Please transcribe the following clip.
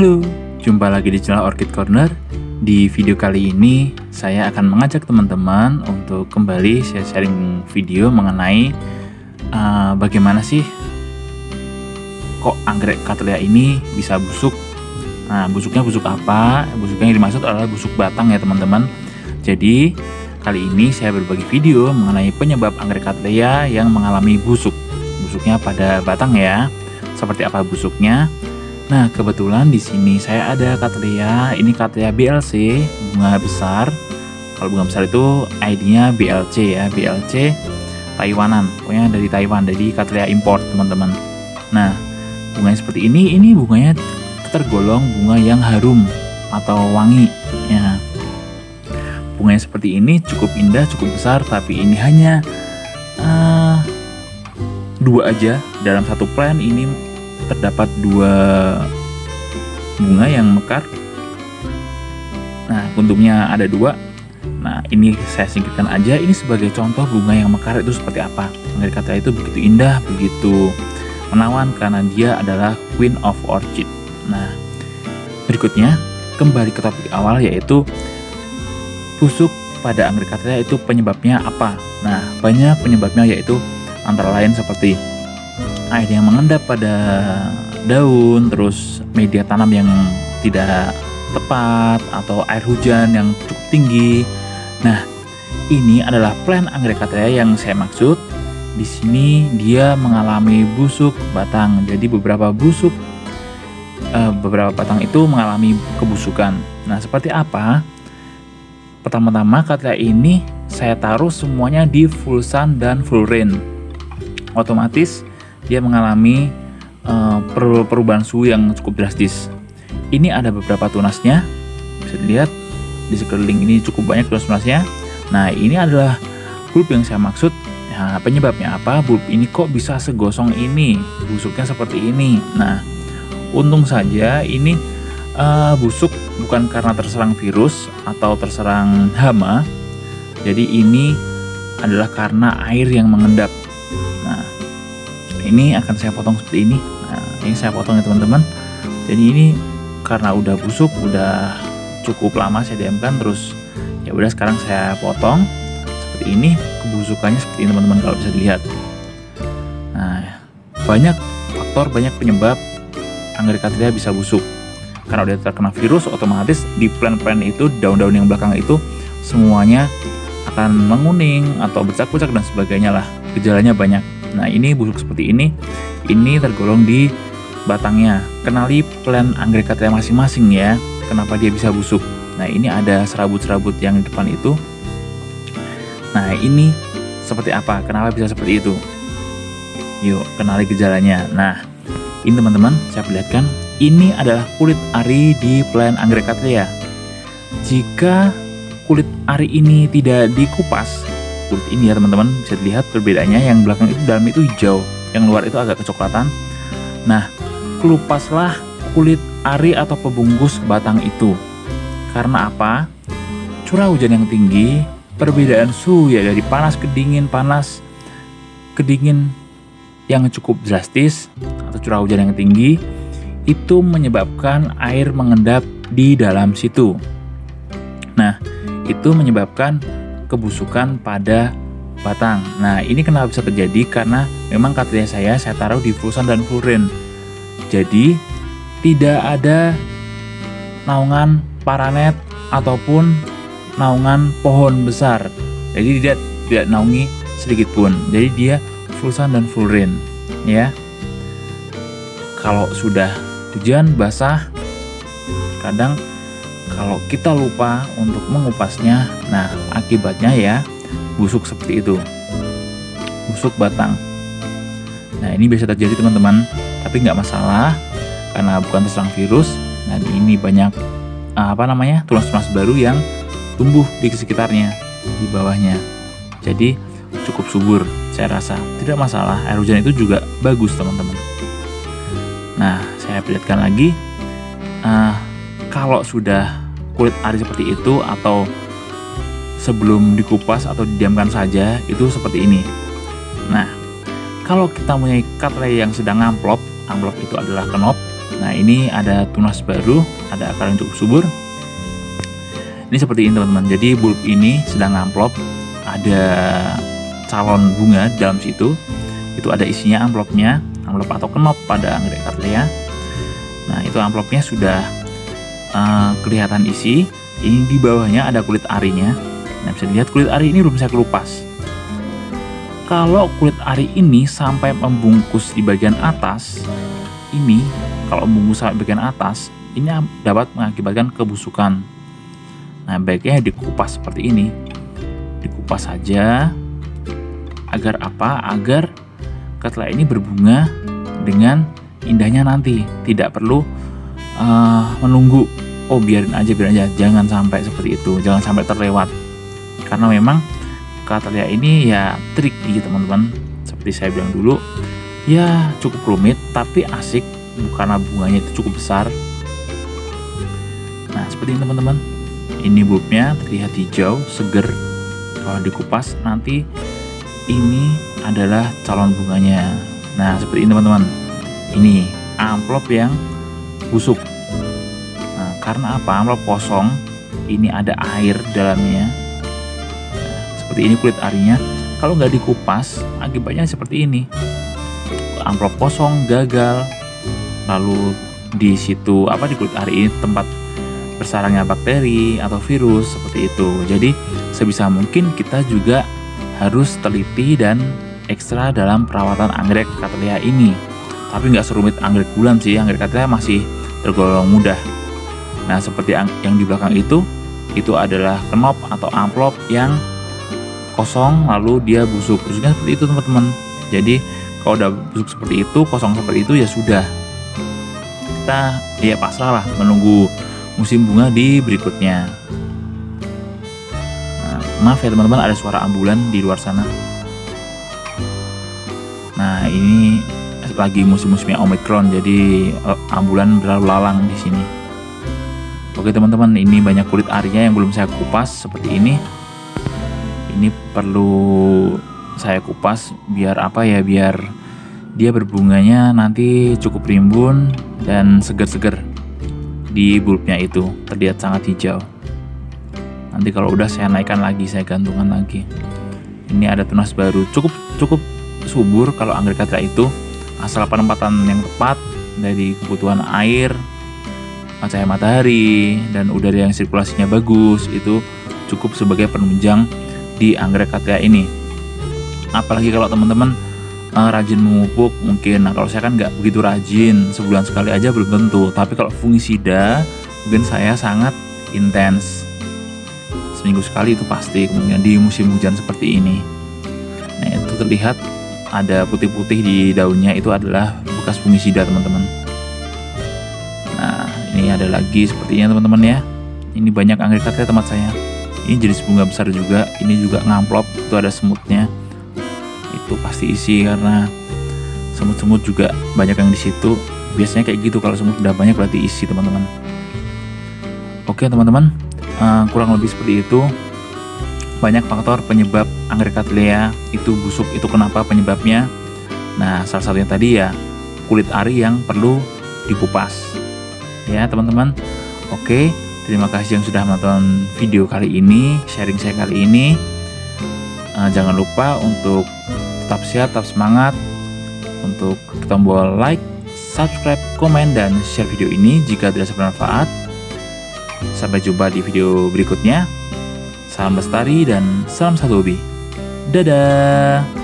Halo, jumpa lagi di channel Orchid Corner. Di video kali ini saya akan mengajak teman-teman untuk kembali sharing video mengenai bagaimana sih kok anggrek Cattleya ini bisa busuk. Nah, busuknya busuk apa? Busuknya yang dimaksud adalah busuk batang ya teman-teman. Jadi kali ini saya berbagi video mengenai penyebab anggrek Cattleya yang mengalami busuk. Busuknya pada batang ya. Seperti apa busuknya? Nah, kebetulan di sini saya ada Cattleya. Ini Cattleya BLC, bunga besar. Kalau bunga besar itu ID-nya BLC ya, BLC Taiwanan. Pokoknya dari Taiwan, dari Cattleya import, teman-teman. Nah, bunganya seperti ini bunganya tergolong bunga yang harum atau wangi ya. Bunganya seperti ini cukup indah, cukup besar, tapi ini hanya dua aja dalam satu plant. Ini terdapat dua bunga yang mekar. Nah, untungnya ada dua. Nah, ini saya singkirkan aja. Ini sebagai contoh bunga yang mekar itu seperti apa. Anggrek Cattleya itu begitu indah, begitu menawan karena dia adalah Queen of Orchid. Nah, berikutnya kembali ke topik awal, yaitu busuk pada anggrek Cattleya itu penyebabnya apa. Nah, banyak penyebabnya, yaitu antara lain seperti air yang mengendap pada daun, terus media tanam yang tidak tepat, atau air hujan yang cukup tinggi. Nah, ini adalah plant anggrek Cattleya yang saya maksud. Di sini dia mengalami busuk batang. Jadi beberapa batang itu mengalami kebusukan. Nah, seperti apa? Pertama-tama Cattleya ini saya taruh semuanya di full sun dan full rain. Otomatis dia mengalami perubahan suhu yang cukup drastis. Ini ada beberapa tunasnya, bisa dilihat di sekeliling ini cukup banyak tunas-tunasnya. Nah, ini adalah bulb yang saya maksud. Nah, penyebabnya apa? Bulb ini kok bisa segosong ini, busuknya seperti ini. Nah, untung saja ini busuk bukan karena terserang virus atau terserang hama. Jadi ini adalah karena air yang mengendap. Ini akan saya potong seperti ini. Nah, ini saya potong ya teman-teman. Jadi ini karena udah busuk, udah cukup lama saya diamkan, terus ya udah sekarang saya potong seperti ini. Kebusukannya seperti ini teman-teman, kalau bisa dilihat. Nah, banyak faktor, banyak penyebab anggrek Cattleya bisa busuk. Karena udah terkena virus, otomatis di plant-plant itu, daun-daun yang belakang itu semuanya akan menguning atau bercak-bercak dan sebagainya lah. Gejalanya banyak. Nah, ini busuk seperti ini tergolong di batangnya. Kenali plant anggrek Cattleya masing-masing ya, kenapa dia bisa busuk. Nah, ini ada serabut-serabut yang di depan itu. Nah, ini seperti apa, kenapa bisa seperti itu. Yuk, kenali gejalanya. Nah, ini teman-teman, saya perlihatkan. Ini adalah kulit ari di plant anggrek Cattleya. Jika kulit ari ini tidak dikupas, kulit ini ya teman-teman, bisa dilihat perbedaannya, yang belakang itu dalam itu hijau, yang luar itu agak kecoklatan. Nah, kelupaslah kulit ari atau pembungkus batang itu. Karena apa? Curah hujan yang tinggi, perbedaan suhu ya dari panas ke dingin, panas ke dingin yang cukup drastis, atau curah hujan yang tinggi, itu menyebabkan air mengendap di dalam situ. Nah, itu menyebabkan kebusukan pada batang. Nah, ini kenapa bisa terjadi? Karena memang Cattleya saya taruh di full sun dan full rain. Jadi tidak ada naungan paranet ataupun naungan pohon besar. Jadi tidak naungi sedikit pun. Jadi dia full sun dan full rain ya. Kalau sudah hujan basah, kadang kalau kita lupa untuk mengupasnya, nah akibatnya ya busuk seperti itu, busuk batang. Nah, ini biasa terjadi teman-teman, tapi nggak masalah karena bukan terserang virus. Nah, ini banyak tunas-tunas baru yang tumbuh di sekitarnya, di bawahnya. Jadi cukup subur, saya rasa tidak masalah. Air hujan itu juga bagus teman-teman. Nah, saya perlihatkan lagi. Kalau sudah kulit ari seperti itu, atau sebelum dikupas atau didiamkan saja, itu seperti ini. Nah, kalau kita punya Cattleya yang sedang amplop itu adalah kenop. Nah, ini ada tunas baru, ada akar yang cukup subur. Ini seperti ini teman-teman. Jadi bulb ini sedang amplop, ada calon bunga dalam situ. Itu ada isinya amplopnya, amplop atau kenop pada anggrek Cattleya. Nah, itu amplopnya sudah kelihatan isi. Ini di bawahnya ada kulit arinya. Nah, bisa dilihat kulit ari ini belum saya kelupas. Kalau kulit ari ini sampai membungkus di bagian atas, ini kalau membungkus sampai bagian atas, ini dapat mengakibatkan kebusukan. Nah, baiknya dikupas seperti ini. Dikupas saja. Agar apa? Agar Cattleya ini berbunga dengan indahnya nanti. Tidak perlu menunggu. Oh, biarin aja. Jangan sampai seperti itu. Jangan sampai terlewat. Karena memang Cattleya ini ya tricky teman-teman. Seperti saya bilang dulu, ya cukup rumit tapi asik karena bunganya itu cukup besar. Nah, seperti ini teman-teman. Ini bulbnya terlihat hijau, seger. Kalau dikupas nanti ini adalah calon bunganya. Nah, seperti ini teman-teman. Ini amplop yang busuk. Nah, karena apa? Amplop kosong. Ini ada air dalamnya. Nah, seperti ini kulit arinya. Kalau nggak dikupas, akibatnya seperti ini. Amplop kosong, gagal. Lalu di situ di kulit ari ini tempat bersarangnya bakteri atau virus seperti itu. Jadi sebisa mungkin kita juga harus teliti dan ekstra dalam perawatan anggrek Cattleya ini. Tapi nggak serumit anggrek bulan sih, anggrek Cattleya masih tergolong mudah. Nah, seperti yang di belakang itu adalah kenop atau amplop yang kosong lalu dia busuk. Busuknya seperti itu teman-teman. Jadi kalau udah busuk seperti itu, kosong seperti itu, ya sudah. Kita ya pasrah lah menunggu musim bunga di berikutnya. Nah, maaf ya teman-teman, ada suara ambulan di luar sana. Nah, ini lagi musim-musimnya Omicron, jadi ambulan berlalu lalang di sini. Oke teman-teman, ini banyak kulit arinya yang belum saya kupas seperti ini. Ini perlu saya kupas biar biar dia berbunganya nanti cukup rimbun dan seger-seger. Di bulbnya itu terlihat sangat hijau. Nanti kalau udah saya naikkan lagi, saya gantungan lagi. Ini ada tunas baru, cukup subur kalau anggrek Cattleya itu, asal penempatan yang tepat dari kebutuhan air, cahaya matahari, dan udara yang sirkulasinya bagus, itu cukup sebagai penunjang di anggrek Cattleya ini. Apalagi kalau teman-teman rajin memupuk mungkin. Nah, kalau saya kan nggak begitu rajin, sebulan sekali aja belum tentu. Tapi kalau fungisida mungkin saya sangat intens, seminggu sekali itu pasti. Kemudian di musim hujan seperti ini, nah itu terlihat ada putih-putih di daunnya, itu adalah bekas fungisida teman-teman. Nah, ini ada lagi sepertinya teman-teman ya. Ini banyak anggrek Cattleya tempat saya. Ini jenis bunga besar juga. Ini juga ngamplop, itu ada semutnya. Itu pasti isi karena semut-semut juga banyak yang di situ. Biasanya kayak gitu, kalau semut udah banyak berarti isi teman-teman. Oke teman-teman, kurang lebih seperti itu. Banyak faktor penyebab anggrek Cattleya itu busuk. Itu kenapa penyebabnya? Nah, salah satunya tadi ya kulit ari yang perlu dikupas ya teman-teman. Oke, terima kasih yang sudah menonton video kali ini, sharing saya kali ini. Jangan lupa untuk tetap sehat, tetap semangat, untuk tombol like, subscribe, komen, dan share video ini jika dirasa bermanfaat. Sampai jumpa di video berikutnya. Salam lestari dan salam satu hobi. Dadah.